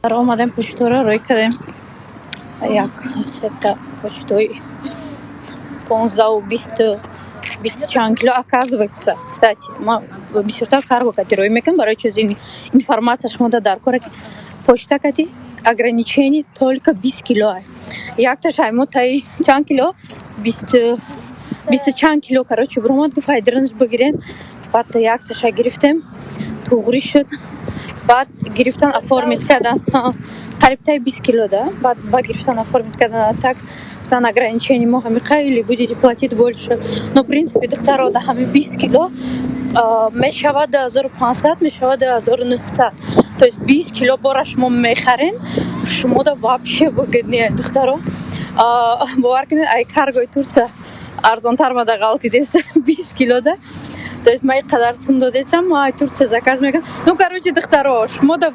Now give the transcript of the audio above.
آمدیم پشتو را روی کردیم یک ستا почтой 15 و 20 чан кило оказывается. Кстати, мы бисёртар карго катируй мекан, барои чизи информация шмода дар кора ки почта кати ограничение только 20 кило. Як-то шайму тай чан кило 20 чан кило, короче, бромад гуфт хайдранш бигирен. Баъд як-то ша гирифтем, туғри шуд. Баъд гирифтан оформит кардан. Қариб тай 20 кило, да? Баъд гирифтан оформит кардан так. Там ограничение мохамика или будете платить больше. Но в принципе доктору да хами 20 кило мешава до 1500, мешава до 1900. То есть 20 кило бораш мо мехарен, шмо да вообще выгоднее доктору. Бовар кунед ай каргои Турция арзонтар мада галти деса 20 кило да. То есть мои кадар сум додесам, ай Турция заказ мекунам. Ну короче доктору шмо да